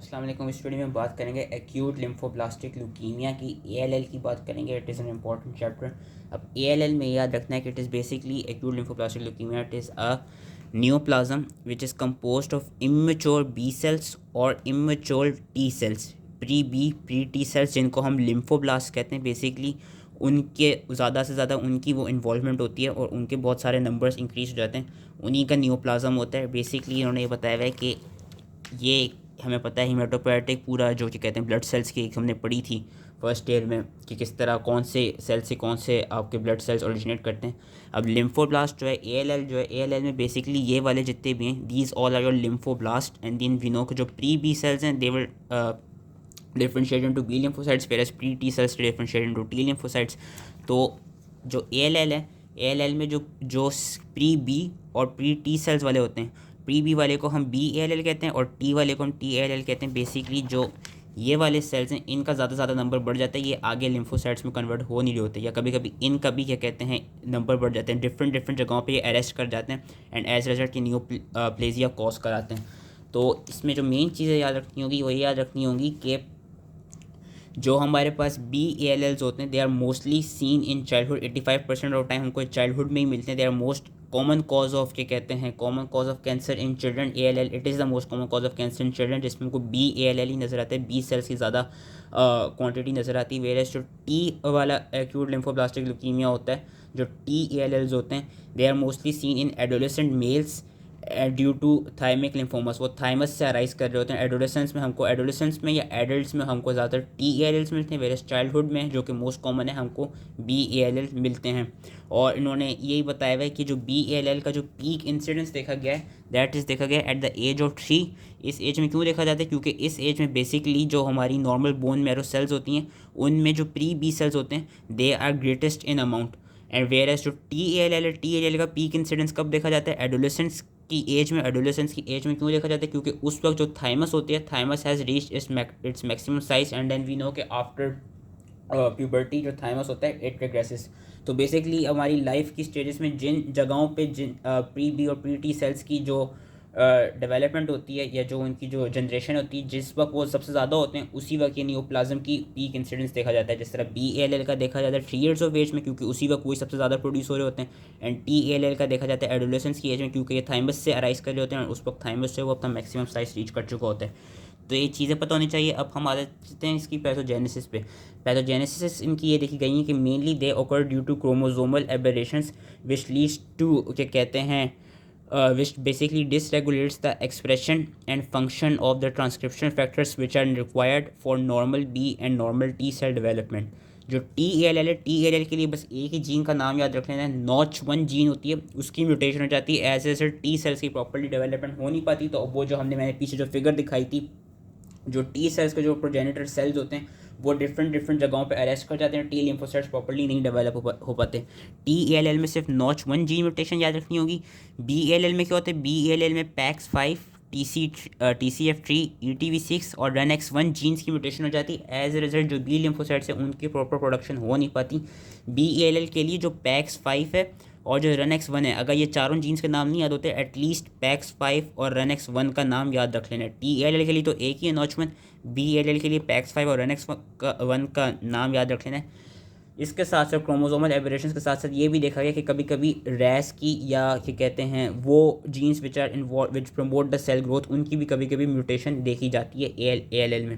अस्सलाम वालेकुम। इस वीडियो में बात करेंगे एक्यूट लिम्फोब्लास्टिक ल्यूकीमिया की, एएलएल की बात करेंगे। It is an important chapter. अब एएलएल में याद रखना है कि it is basically acute lymphoblastic leukaemia. It is a neoplasm which is composed of immature B cells और immature T cells, pre T cells जिनको हम लिम्फोब्लास्ट कहते हैं। बेसिकली उनके ज़्यादा से ज़्यादा उनकी वो इन्वॉल्वमेंट होती है और उनके बहुत सारे नंबर्स इंक्रीज हो जाते हैं, उन्हीं का न्यूप्लाज्म होता है। बेसिकली इन्होंने ये बताया हुआ है कि ये हमें पता है हीमेटोपोएटिक पूरा जो कि कहते हैं ब्लड सेल्स की, हमने पढ़ी थी फर्स्ट ईयर में कि किस तरह कौन से सेल से कौन से आपके ब्लड सेल्स ओरिजिनेट करते हैं। अब लिम्फोब्लास्ट जो है, एएलएल जो है, एएलएल में बेसिकली ये वाले जितने भी हैं, these all are your lymphoblast. And then we know के जो प्री बी सेल्स हैं they will differentiate into B lymphocytes, whereas pre T cells differentiate into T lymphocytes. तो जो एएलएल है, एएलएल में जो जो प्री बी और प्री टी सेल्स वाले होते हैं, प्री बी वाले को हम बी एएलएल कहते हैं और टी वाले को हम टी एएलएल कहते हैं। बेसिकली जो ये वाले सेल्स हैं इनका ज़्यादा से ज़्यादा नंबर बढ़ जाता है, ये आगे लिम्फोसाइट्स में कन्वर्ट हो नहीं रहे होते, या कभी कभी इनका भी क्या कहते हैं नंबर बढ़ जाते हैं। डिफरेंट डिफरेंट जगहों पे ये अरेस्ट कर जाते हैं एंड एज रिजल्ट की न्यूप्लेजिया कॉज कराते हैं। तो इसमें जो मेन चीज़ें याद रखनी होगी वो ये याद रखनी होगी कि जो हमारे पास बी ए एल एल्स होते हैं they are mostly seen in childhood. 85% of time हमको चाइल्डहुड में ही मिलते हैं। They are most common cause of क्या कहते हैं common cause of cancer in children. A L L it is the most common cause of cancer in children, जिसमें हमको बी ए एल एल ही नज़र आता है, बी सेल्स की ज़्यादा क्वांटिटी नज़र आती है। वेयरएज जो टी वाला एक्यूट लिम्फोब्लास्टिक ल्यूकीमिया होता है, जो टी ए एल एल्स होते हैं, they are mostly seen in adolescent males due to thymic lymphomas. वो थाइमस से अराइज कर रहे होते हैं। एडोलेसेंस में या एडल्ट्स में हमको ज़्यादातर टी ए एल एल्स मिलते हैं, वेरस चाइल्डहुड में जो कि मोस्ट कॉमन है हमको बी ए एल एल मिलते हैं। और इन्होंने यही बताया हुआ है कि जो बी ए एल एल का जो पीक इंसिडेंस देखा गया है दैट इज़ देखा गया एट द एज ऑफ 3। इस एज में क्यों देखा जाता है? क्योंकि इस एज में बेसिकली जो हमारी नॉर्मल बोन मैरो सेल्स होती हैं उनमें जो प्री बी सेल्स होते हैं they are greatest in amount. And where जो टी ए एल एल का पीक इंसिडेंस कब देखा जाता है? एडोलेसेंस की एज में। एडोलेसेंस की एज में क्यों देखा जाता है? क्योंकि उस वक्त जो थाइमस होती है, thymus has reach its maximum size and then we know कि आफ्टर प्यूबर्टी जो थाइमस होता है इट रिग्रेसेस। तो बेसिकली हमारी लाइफ की स्टेजेस में जिन जगहों पे जिन प्री बी और प्री टी सेल्स की जो डेवलपमेंट होती है या जो उनकी जो जनरेशन होती है जिस वक्त वो सबसे ज़्यादा होते हैं उसी वक्त ये न्यूप्लाज्म की पीक इंसिडेंस देखा जाता है। जिस तरह बी एल एल का देखा जाता है 3 ईयर्स ऑफ एज में, क्योंकि उसी वक्त वही सबसे ज़्यादा प्रोड्यूस हो रहे होते हैं। एंड टी एल एल का देखा जाता है एडोलेसेंस की एज में, क्योंकि ये थाइमस से अराइज कर रहे होते हैं और उस वक्त थाइमस से वो अपना मैक्सिमम साइज रीच कर चुका होता है। तो ये चीज़ें पता होनी चाहिए। अब हम आ जाते हैं इसकी पैथोजेनेसिस पे। पैथोजेनेसिस इनकी ये देखी गई है कि mainly they occur due to chromosomal aberrations which leads to क्या कहते हैं which basically dysregulates the expression and function of the transcription factors which are required for normal B and normal T cell development। जो T L L है, T L L के लिए बस एक ही gene का नाम याद रख लेना है, नॉच 1 जीन होती है, उसकी म्यूटेशन हो जाती है। ऐसे ऐसे टी सेल्स की प्रॉपर्ली डेवलपमेंट हो नहीं पाती। तो वो जो मैंने पीछे जो फिगर दिखाई थी, जो टी सेल्स के जो प्रोजेनिटर सेल्स होते हैं वो डिफरेंट डिफरेंट जगहों पे अरेस्ट कर जाते हैं। टी लिम्फोसाइट्स प्रॉपर्ली नहीं डेवलप हो पाते। टी एल एल में सिर्फ नॉच 1 जी म्यूटेशन याद रखनी होगी। बी एल एल में क्या होता है? बी एल एल में PAX 5, T C F 3, E T V 6 और रन एक्स 1 जीन्स की म्यूटेशन हो जाती है। एज ए रिजल्ट जो बी लिम्फोसाइट्स है उनकी प्रॉपर प्रोडक्शन हो नहीं पाती। बी एल एल के लिए जो पैक्स 5 है और जो रन एक्स 1 है, अगर ये चारों जीन्स के नाम नहीं याद होते, एटलीस्ट पैक्स 5 और रन एक्स 1 का नाम याद रख लेना। टी एल एल के लिए तो एक ही है नॉच 1, बी एल एल के लिए पैक्स 5 और रन एक्स 1 का नाम याद रख लेना है। इसके साथ साथ क्रोमोसोमल एबरेशंस के साथ साथ ये भी देखा गया कि कभी कभी रैस की या क्या कहते हैं वो genes which are involve which promote the cell growth, उनकी भी कभी कभी म्यूटेशन देखी जाती है ए एल एल में।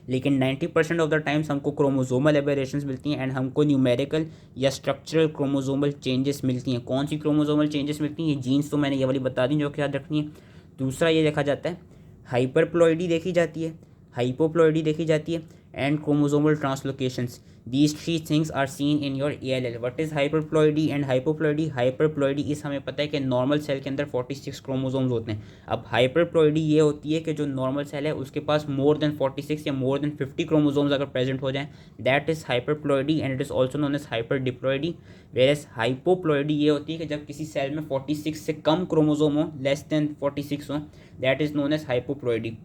लेकिन 90% ऑफ द टाइम्स हमको क्रोमोसोमल एबरेशंस मिलती हैं एंड हमको न्यूमेरिकल या स्ट्रक्चरल क्रोमोसोमल चेंजेस मिलती हैं। कौन सी क्रोमोसोमल चेंजेस मिलती हैं? ये जीन्स तो मैंने ये वाली बता दी जो कि याद रखनी है। दूसरा ये देखा जाता है हाइपरप्लॉइडी देखी जाती है, हाइपोप्लॉइडी देखी जाती है and chromosomal ट्रांसलोकेशंस। These 3 things are seen in your ALL. What is hyperploidy and hypoploidy? Hyperploidy इस हमें पता है कि नॉर्मल सेल के अंदर 46 क्रोमोसोम्स होते हैं। अब हाइपरप्लॉइडी ये होती है कि जो नॉर्मल सेल है उसके पास मोर देन 46 या मोर देन 50 क्रोमोसोम्स अगर प्रेजेंट हो जाएं, that is hyperploidy and it is also known as hyperdiploidy. Whereas hypoploidy ये होती है कि जब किसी सेल में 46 से कम क्रोमोसोम हो, लेस देन 46 हो, दैट इज़ नोन एज हाइपोप्लॉइडी।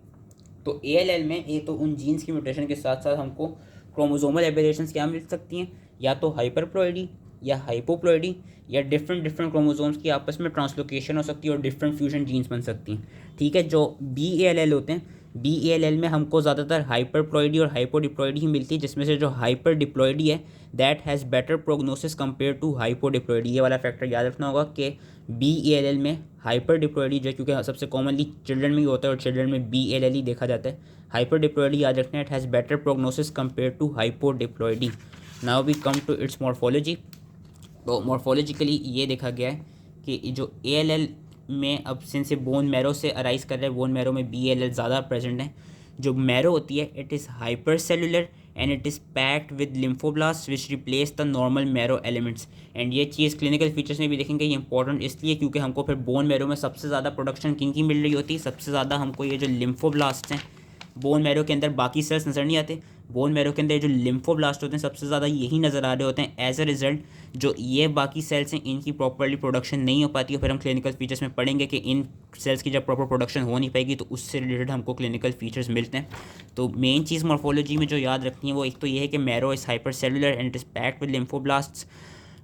तो ALL में ये तो उन जीन्स की म्यूटेशन के साथ साथ हमको क्रोमोसोमल एबरेशंस क्या मिल सकती हैं? या तो हाइपरप्लॉइडी या हाइपोप्लॉइडी या डिफरेंट डिफरेंट क्रोमोसोम्स की आपस में ट्रांसलोकेशन हो सकती है और डिफरेंट फ्यूजन जीन्स बन सकती हैं। ठीक है, जो BALL होते हैं, BALL में हमको ज़्यादातर हाइपरप्लॉइडी और हाइपोडिप्लॉइडी ही मिलती है, जिसमें से जो हाइपर डिप्लॉइडी है that has better prognosis compare to hypodiploidy. ये वाला फैक्टर याद रखना होगा कि BALL में हाइपर डिप्लॉइडी जो क्योंकि सबसे कॉमनली चिल्ड्रन में ही होता है और चिल्ड्रन में BALL ही देखा जाता है। हाइपर डिप्लॉइडी याद रखना, it has better prognosis compare to hypodiploidy. Now we come to its morphology. तो मॉर्फोलॉजिकली ये देखा गया है कि जो ALL में अब सिंस बोन मैरो से अराइज कर रहा है, बोन मैरो में BALL ज़्यादा प्रेजेंट है। जो मैरो होती है it is hyper cellular and it is packed with lymphoblast which replace the normal marrow elements. And ये चीज़ क्लिनिकल फीचर्स में भी देखेंगे, ये इंपॉर्टेंट इसलिए क्योंकि हमको फिर बोन मैरो में सबसे ज़्यादा प्रोडक्शन किन की मिल रही होती है, सबसे ज़्यादा हमको ये जो लिम्फोब्लास्ट हैं, बोन मैरो के अंदर बाकी सेल्स नज़र नहीं आते, बोन मैरो के अंदर जो लिम्फोब्लास्ट होते हैं सबसे ज़्यादा यही नज़र आ रहे होते हैं। एज अ रिजल्ट जो ये बाकी सेल्स हैं इनकी प्रॉपरली प्रोडक्शन नहीं हो पाती है। फिर हम क्लिनिकल फीचर्स में पढ़ेंगे कि इन सेल्स की जब प्रॉपर प्रोडक्शन हो नहीं पाएगी तो उससे रिलेटेड हमको क्लिनिकल फीचर्स मिलते हैं। तो मेन चीज़ मॉर्फोलॉजी में जो याद रखनी है वो एक तो ये है कि marrow is hyper cellular and is packed with lymphoblasts.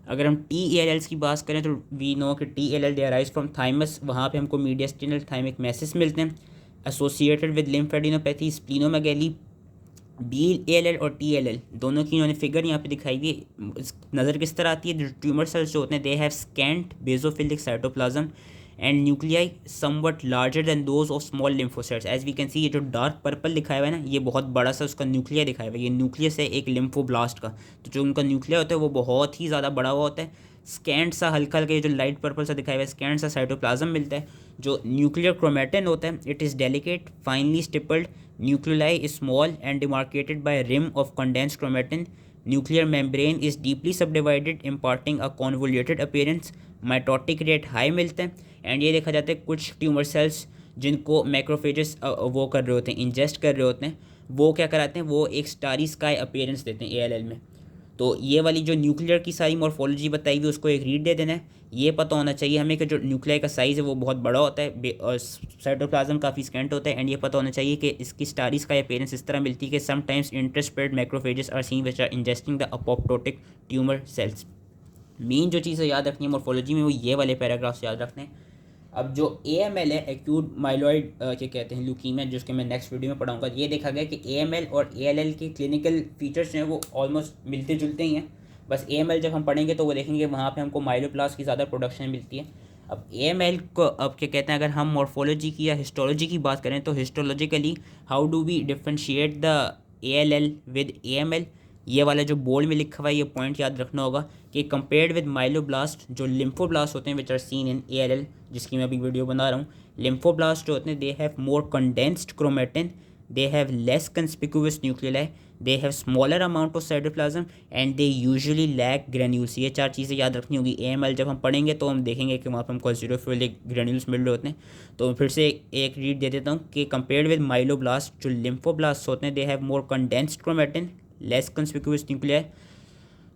अगर हम TALLs की बात करें तो वी नो कि TALL they arise from thymus, वहाँ पे हमको मीडियस्टिनल थाइमिक मैसेज मिलते हैं associated with lymphadenopathy, splenomegaly. BALL और TALL दोनों की इन्होंने फिगर यहाँ पे दिखाई हुई। नज़र किस तरह आती है, जो ट्यूमर सेल्स जो होते हैं they have scant basophilic cytoplasm and nuclei somewhat larger than those of small lymphocytes. As we can see ये जो डार्क पर्पल दिखाया हुआ है ना, ये बहुत बड़ा सा उसका न्यूक्लिया दिखाया हुआ है, ये न्यूक्लियस है एक लिम्फोब्लास्ट का। तो जो उनका न्यूक्लिया होता है वो बहुत ही ज़्यादा बड़ा हुआ होता है। स्कैंट सा हल्का हल्का ये जो लाइट पर्पल सा दिखाया हुआ है स्कैंट सा साइटोप्लाज्म मिलता है। जो न्यूक्लियर क्रोमेटिन होता है it is delicate finely stippled, nuclei is small and demarcated by a rim of condensed chromatin. Nuclear membrane is deeply subdivided imparting a convoluted appearance. Mitotic rate high मिलते हैं। And ये देखा जाता है कुछ tumour cells जिनको macrophages वो कर रहे होते हैं, इंजेस्ट कर रहे होते हैं, वो क्या कराते हैं, वो एक स्टारी स्काई अपीयरेंस देते हैं ALL में। तो ये वाली जो न्यूक्लियर की सारी मॉर्फोलॉजी बताई हुई उसको एक रीड दे देना है। ये पता होना चाहिए हमें कि जो न्यूक्लियर का साइज़ है वो बहुत बड़ा होता है और साइटोप्लाज्म काफ़ी स्कैंट होता है। एंड ये पता होना चाहिए कि इसकी स्टारीज का अपीयरेंस इस तरह मिलती है कि sometimes interspersed macrophages are seen which are ingesting the apoptotic tumour cells. Main जो चीज़ें याद रखनी है मॉर्फोलॉजी में वो ये वाले पैराग्राफ्स याद रखने हैं। अब जो AML है एक्यूट माइलॉइड क्या कहते हैं ल्यूकीमिया, जिसके मैं नेक्स्ट वीडियो में पढ़ाऊंगा, ये देखा गया कि AML और ALL के क्लिनिकल फीचर्स जो हैं वो ऑलमोस्ट मिलते जुलते ही हैं। बस AML जब हम पढ़ेंगे तो वो देखेंगे वहाँ पे हमको माइलोप्लास्ट की ज़्यादा प्रोडक्शन मिलती है। अब AML को अब क्या कहते हैं, अगर हम मॉर्फोलॉजी की या हिस्टोलॉजी की बात करें तो histologically how do we differentiate the ALL with AML, ये वाला जो बोर्ड में लिखा हुआ है ये पॉइंट याद रखना होगा कि कंपेयर्ड विद माइलोब्लास्ट जो लिम्फोब्लास्ट होते हैं which are seen in ALL, जिसकी मैं अभी वीडियो बना रहा हूँ, लिम्फोब्लास्ट जो होते हैं they have more condensed chromatin, they have less conspicuous nuclei, they have smaller amount of cytoplasm and they usually lack granules. ये चार चीज़ें याद रखनी होगी। AML जब हम पढ़ेंगे तो हम देखेंगे कि वहाँ पर हमको एसिडोफिलिक ग्रेन्यूल्स मिल रहे होते हैं। तो फिर से एक रीड दे देता हूँ कि कंपेयर्ड विद माइलोब्लास्ट जो लिम्फोब्लास्ट होते हैं they have more condensed chromatin, less conspicuous nuclei,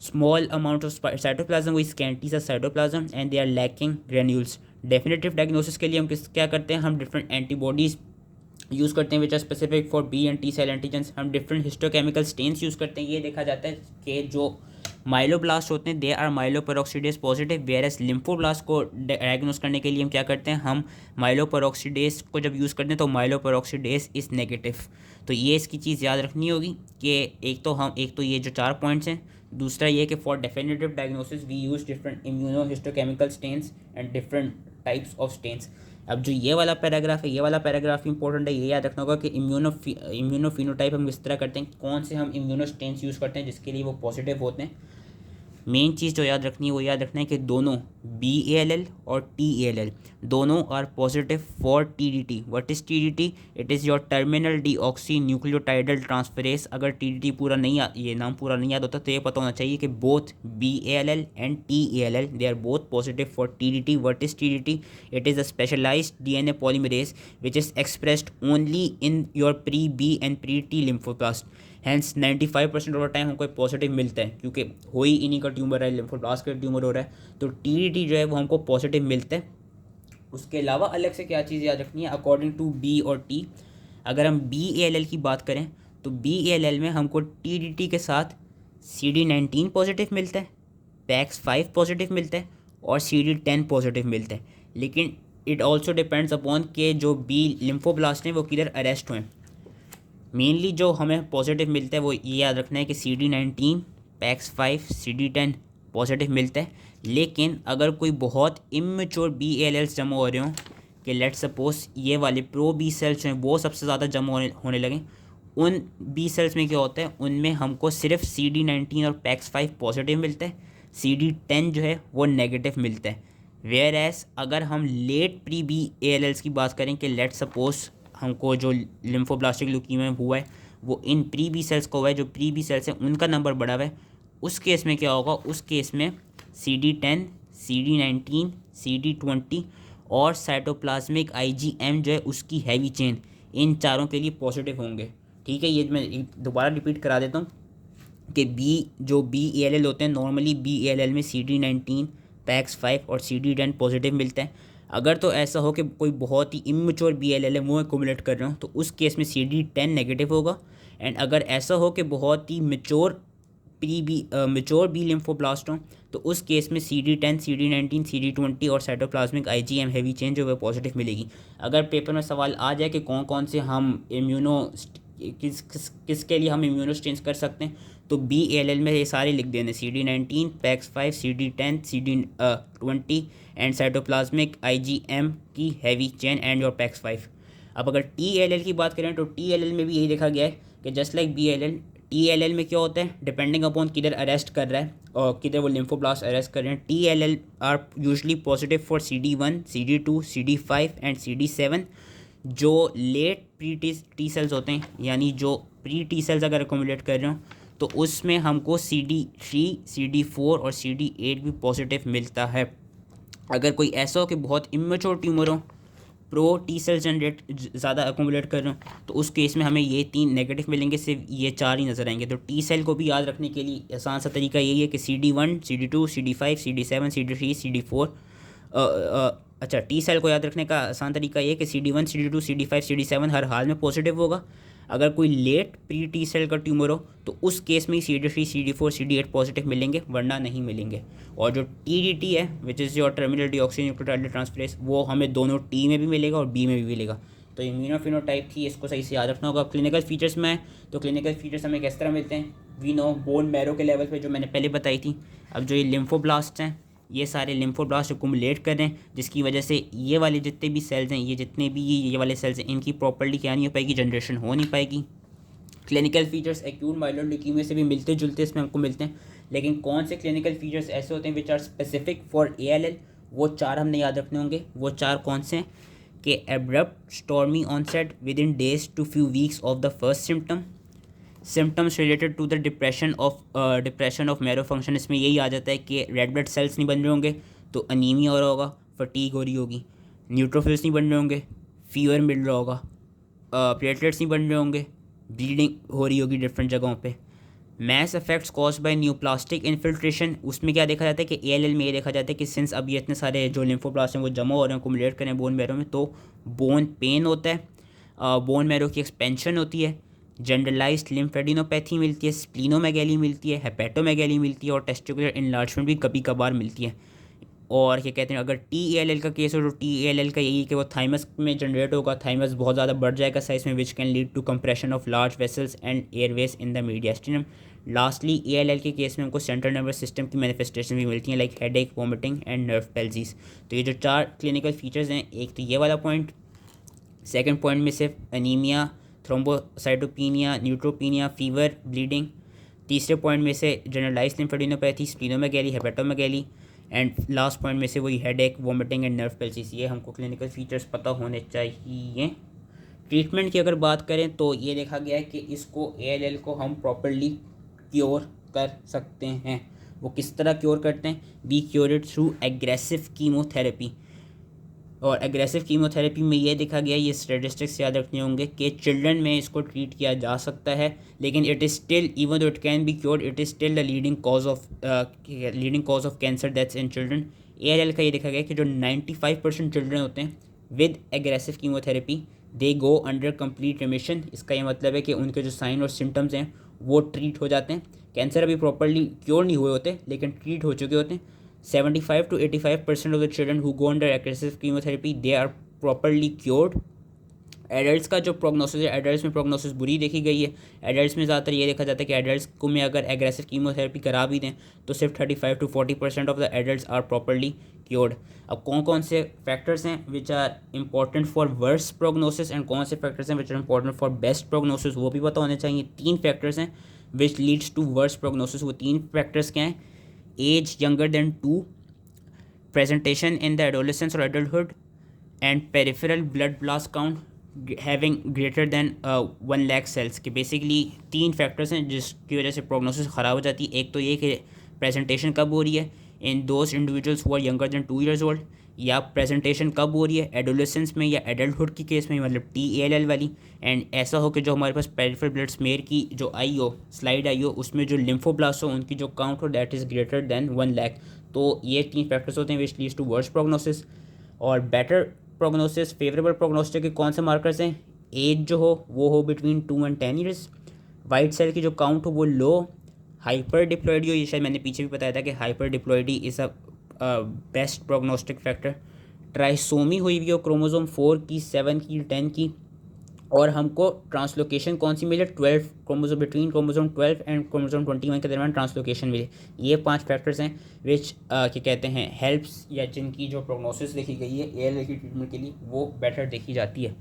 small amount of cytoplasm with scanty सा cytoplasm and they are lacking granules. Definitive diagnosis के लिए हम क्या करते हैं, हम different antibodies यूज़ करते हैं which are specific for B and T cell antigens, हम डिफरेंट हिस्टोकेमिकल स्टेन्स यूज़ करते हैं। ये देखा जाता है कि जो माइलोब्लास्ट होते हैं they are myeloperoxidase positive, whereas lymphoblast को डायग्नोस करने के लिए हम क्या करते हैं, हम माइलोपेरोक्सीडेज को जब यूज़ करते हैं तो माइलोपेरोक्सीडेज इज़ नेगेटिव। तो ये इसकी चीज़ याद रखनी होगी कि एक तो ये जो 4 पॉइंट्स हैं, दूसरा ये कि for definitive diagnosis we use different immunohistochemical stains and different types of stains. अब जो ये वाला पैराग्राफ है, ये वाला पैराग्राफ इंपॉर्टेंट है, ये याद रखना होगा कि इम्यूनो फिनोटाइप हम किस तरह करते हैं, कौन से हम इम्यूनो स्टेन्स यूज़ करते हैं जिसके लिए वो पॉजिटिव होते हैं। मेन चीज़ जो याद रखनी है वो याद रखना है कि दोनों BALL और TALL दोनों are positive for TDT। What is TDT? It is your terminal deoxynucleotidyl transferase. अगर TDT पूरा नहीं ये नाम पूरा नहीं याद होता तो ये पता होना चाहिए कि both BALL and TALL they are both positive for TDT। What is TDT? It is a specialised DNA polymerase which is expressed only in your pre-B and pre-T lymphoblast. Hence 95% of the time हमको positive मिलता है क्योंकि हो ही इन्हीं का tumour है, lymphoblast का tumour हो रहा है, तो TDT जो है वो हमको पॉजिटिव मिलता है। उसके अलावा अलग से क्या चीज़ याद रखनी है, अकॉर्डिंग टू B और T, अगर हम BALL की बात करें तो BALL में हमको TDT के साथ CD19 पॉजिटिव मिलता है, PAX5 पॉजिटिव मिलता है और CD10 पॉजिटिव मिलता है। लेकिन इट ऑल्सो डिपेंड्स अपॉन के जो B लिम्फोब्लास्ट हैं वो किधर अरेस्ट हुए। मेनली जो हमें पॉजिटिव मिलता है वो ये याद रखना है कि CD19 PAX5 CD10 पॉजिटिव मिलता है। लेकिन अगर कोई बहुत इमेच्योर BALLs जमा हो रहे हों, कि लेट सपोज ये वाले प्रो बी सेल्स हैं वो सबसे ज़्यादा जमा होने लगें, उन बी सेल्स में क्या होता है, उनमें हमको सिर्फ CD19 और PAX5 पॉजिटिव मिलता है, CD10 जो है वो नेगेटिव मिलता है। वेयर एस अगर हम लेट प्री BALLs की बात करें कि लेट सपोज हमको जो लिम्फोब्लास्टिक ल्यूकीमिया हुआ है वो इन प्री बी सेल्स को हुआ है, जो प्री बी सेल्स हैं उनका नंबर बढ़ा हुआ है, उस केस में क्या होगा, उस केस में CD10 CD19 CD20 और साइटोप्लाज्मिक IgM जो है उसकी हैवी चेन, इन चारों के लिए पॉजिटिव होंगे। ठीक है, ये मैं दोबारा रिपीट करा देता हूँ कि जो BALL होते हैं नॉर्मली BALL में CD19 PAX5 और CD10 पॉजिटिव मिलता है। अगर तो ऐसा हो कि कोई बहुत ही इमेच्योर BALL है वो एक्यूमुलेट कर रहे हो तो उस केस में CD10 नेगेटिव होगा। एंड अगर ऐसा हो कि बहुत ही मेच्योर बी लिम्फोब्लास्ट हो तो उस केस में CD10 CD19 CD20 और साइटोप्लाज्मिक IgM हैवी चेन जो है पॉजिटिव मिलेगी। अगर पेपर में सवाल आ जाए कि कौन कौन से हम किसके लिए हम इम्यूनोस्टेन्स कर सकते हैं, तो BALL में ये सारे लिख देने, CD19 PAX5 CD10 CD20 and cytoplasmic IgM की heavy chain and your PAX5। अब अगर TLL की बात करें तो TLL में भी यही देखा गया है कि जस्ट लाइक BALL, TLL में क्या होता है, डिपेंडिंग अपॉन किधर अरेस्ट कर रहा है और किधर वो लिम्फोब्लास्ट अरेस्ट कर रहे हैं। TLL are usually positive for CD1 CD2 CD5 and CD7। जो लेट प्री टी सेल्स होते हैं, यानी जो प्री टी सेल्स अगर अकोमुलेट कर रहे हो तो उसमें हमको CD3 CD4 और CD8 भी पॉजिटिव मिलता है। अगर कोई ऐसा हो कि बहुत इमेच्योर ट्यूमर हो, प्रो टी सेल्स जनरेट ज़्यादा अकोमुलेट कर रहे हो, तो उस केस में हमें ये 3 नेगेटिव मिलेंगे, सिर्फ ये 4 ही नज़र आएंगे। तो टी सेल को भी याद रखने के लिए आसान सा तरीका यही है कि CD1 CD2 CD5 CD7 CD3 CD4। अच्छा, टी सेल को याद रखने का आसान तरीका ये है कि CD1 CD2 CD5 CD7 हर हाल में पॉजिटिव होगा। अगर कोई लेट प्री टी सेल का ट्यूमर हो तो उस केस में CD3 CD4 CD8 पॉजिटिव मिलेंगे, वरना नहीं मिलेंगे। और जो TDT है which is your terminal deoxy nucleotide transferase, वो हमें दोनों T में भी मिलेगा और B में भी मिलेगा। तो इम्यूनोफिनोटाइप थी, इसको सही से याद रखना होगा। क्लिनिकल फीचर्स में, तो क्लिनिकल फीचर्स हमें किस तरह मिलते हैं, वी नो बोन मैरो के लेवल पे जो मैंने पहले बताई थी। अब जो ये लिम्फोब्लास्ट हैं, ये सारे लिम्फोब्लास्ट अकुमुलेट कर रहे हैं, जिसकी वजह से ये वाले जितने भी सेल्स हैं, ये जितने भी ये वाले सेल्स हैं, इनकी प्रॉपर्ली क्या नहीं हो पाएगी, जनरेशन हो नहीं पाएगी। Clinical features acute myeloid leukaemia से भी मिलते जुलते इसमें हमको मिलते हैं, लेकिन कौन से क्लिनिकल फीचर्स ऐसे होते हैं which are specific for ALL, वो 4 हमने याद रखने होंगे। वो 4 कौन से हैं कि abrupt stormy onset within days to few weeks of the first symptoms related to the depression of marrow function. इसमें यही आ जाता है कि रेड ब्लड सेल्स नहीं बन रहे होंगे तो अनीमिया हो रहा होगा, फटीग हो रही होगी, न्यूट्रोफिल्स नहीं बन रहे होंगे, फीवर मिल रहा होगा, प्लेटलेट्स नहीं बन रहे होंगे, ब्लीडिंग हो रही होगी डिफरेंट जगहों पे। Mass effects cause by neoplastic infiltration, उसमें क्या देखा जाता है कि ALL में ये देखा जाता है कि सिंस अब ये इतने सारे जो लिम्फोब्लास्ट हैं वो जमा हो रहे हैं, कुमुलेट करें बोन मैरो में, तो बोन पेन होता है, बोन मैरो की एक्सपेंशन होती है, जनरलाइज्ड लिम्फेडिनोपैथी मिलती है, स्प्लीनोमेगैली मिलती है, हेपेटोमेगैली मिलती है और टेस्टिकुलर इनलार्जमेंट भी कभी कभार मिलती है। और क्या कहते हैं, अगर TALL का केस हो तो TALL का यही कि वो थाइमस में जनरेट होगा, थाइमस बहुत ज़्यादा बढ़ जाएगा साइज में, which can lead to compression of large vessels and airways in the mediastinum. Lastly ALL के केस में हमको सेंट्रल नर्वस सिस्टम की मैनिफेस्टेशन भी मिलती हैं, like headache, vomiting and nerve palsies. तो ये जो 4 क्लिनिकल फीचर्स हैं, एक तो ये वाला पॉइंट, सेकेंड पॉइंट में सिर्फ anaemia, thrombocytopenia, neutropenia, fever, bleeding, तीसरे पॉइंट में से generalise lymphadenopathy, splenomegaly, hepatomegaly, and last point में से वही headache, vomiting and nerve palsies. ये हमको क्लिनिकल फीचर्स पता होने चाहिए। ट्रीटमेंट की अगर बात करें तो ये देखा गया है कि इसको ALL को हम प्रॉपरली क्योर कर सकते हैं। वो किस तरह क्योर करते हैं, we cure it through aggressive chemotherapy. और एग्रेसिव कीमोथेरेपी में ये देखा गया, ये स्टैटिस्टिक्स याद रखने होंगे कि चिल्ड्रन में इसको ट्रीट किया जा सकता है, लेकिन it is still, even though it can be cured, it is still the leading cause of cancer deaths in children. ALL का ये देखा गया कि जो 95% चिल्ड्रन होते हैं with aggressive chemotherapy, they go under complete remission. इसका ये मतलब है कि उनके जो साइन और सिम्टम्स हैं वो ट्रीट हो जाते हैं। कैंसर अभी प्रॉपरली क्योर नहीं हुए होते लेकिन ट्रीट हो चुके होते हैं। 75 to 85% of the children who go under aggressive chemotherapy, they are properly cured adults का जो प्रोग्नोसिस है, एडल्ट्स में प्रोग्नोसिस बुरी देखी गई है। एडल्ट्स में ज़्यादातर ये देखा जाता है कि एडल्ट्स को में अगर एग्रेसिव कीमोथेरेपी करा भी दें तो सिर्फ 35 to 40% of the adults are properly cured. अब कौन कौन से फैक्टर्स हैं which are important for worse prognosis and कौन से फैक्टर्स हैं which are important for best prognosis, वो भी पता होने चाहिए। 3 फैक्टर्स हैं which leads to worse prognosis. वो 3 फैक्टर्स क्या हैं? Age younger than 2, presentation in the adolescence और adulthood, and peripheral blood blast count having greater than 1 lakh sales के। बेसिकली 3 फैक्टर्स हैं जिसकी वजह से प्रोग्नोसिस ख़राब हो जाती है। एक तो ये कि प्रेजेंटेशन कब हो रही है in those individuals who are younger than 2 years old, या प्रेजेंटेशन कब हो रही है एडोलेसेंस में या एडल्टहुड की केस में, मतलब TALL वाली। एंड ऐसा हो कि जो हमारे पास पेरिफेरल ब्लड स्मेयर की जो आई हो, स्लाइड आई हो, उसमें जो लिम्फोब्लास्ट हो उनकी जो काउंट हो that is greater than 1 lakh. तो ये 3 फैक्टर्स होते हैं which leads to worse prognosis. और बेटर प्रोग्नोसिस, फेवरेबल प्रोग्नोस्टिक के कौन से मार्कर्स हैं? एज जो हो वो हो between 2 and 10 years, white cell की जो काउंट हो वो लो, हाइपर डिप्लॉइडी हो, ये शायद मैंने पीछे भी बताया था कि hyper diploidy is a best prognostic factor, trisomy हुई हुई हो क्रोमोसोम 4 की, 7 की, 10 की, और हमको ट्रांसलोकेशन कौन सी मिले? 12 chromosome, between chromosome 12 and chromosome 21 के दरमियान ट्रांसलोकेशन मिले। ये 5 फैक्टर्स हैं विच क्या कहते हैं हेल्प्स, या जिनकी जो प्रोग्नोसिस देखी गई है ALL की ट्रीटमेंट के लिए वो बेटर देखी जाती है।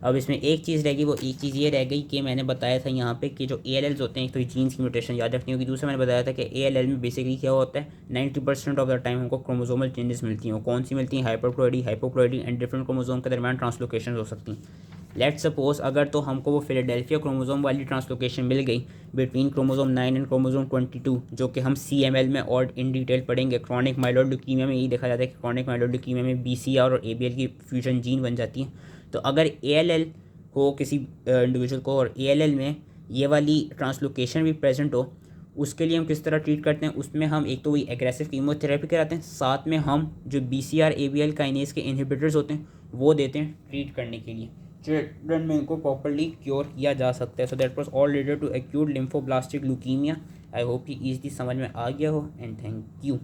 अब इसमें एक चीज़ रह गई, वो एक चीज़ ये रह गई कि मैंने बताया था यहाँ पे कि जो ALLs होते हैं, एक तो जीन्स की म्यूटेशन याद रखनी होगी, दूसरा मैंने बताया था कि ALL में बेसिकली क्या होता है 90% ऑफ द टाइम हमको क्रोमोसोमल चेंजेस मिलती हैं। कौन सी मिलती हैं? हाइपरप्लॉइडी, हाइपोप्लॉइडी एंड डिफरेंट क्रोमोसोम के दरमियान ट्रांसलोकेशन हो सकती हैं। लेट सपोज अगर तो हमको वो फिलाडेल्फिया क्रोमोसोम वाली ट्रांसलोकेशन मिल गई बिटवीन क्रोमोसोम 9 एंड क्रोमोसोम 22, जो कि हम CML में और इन डिटेल पढ़ेंगे। क्रॉनिक माइलॉइड ल्यूकीमिया में यही देखा जाता है कि क्रॉनिक माइलॉइड ल्यूकीमिया में BCR और ABL की फ्यूजन जीन बन जाती है। तो अगर ALL हो किसी इंडिविजुअल को और ALL में ये वाली ट्रांसलोकेशन भी प्रेजेंट हो, उसके लिए हम किस तरह ट्रीट करते हैं? उसमें हम एक तो वही एग्रेसिव कीमोथेरेपी कराते हैं, साथ में हम जो BCR ABL काइनेज के इनहिबिटर्स होते हैं वो देते हैं ट्रीट करने के लिए। चिल्ड्रन में इनको प्रॉपरली क्योर किया जा सकता है। So that was all related to acute lymphoblastic leukaemia. I hope कि ईज़िली समझ में आ गया हो एंड थैंक यू।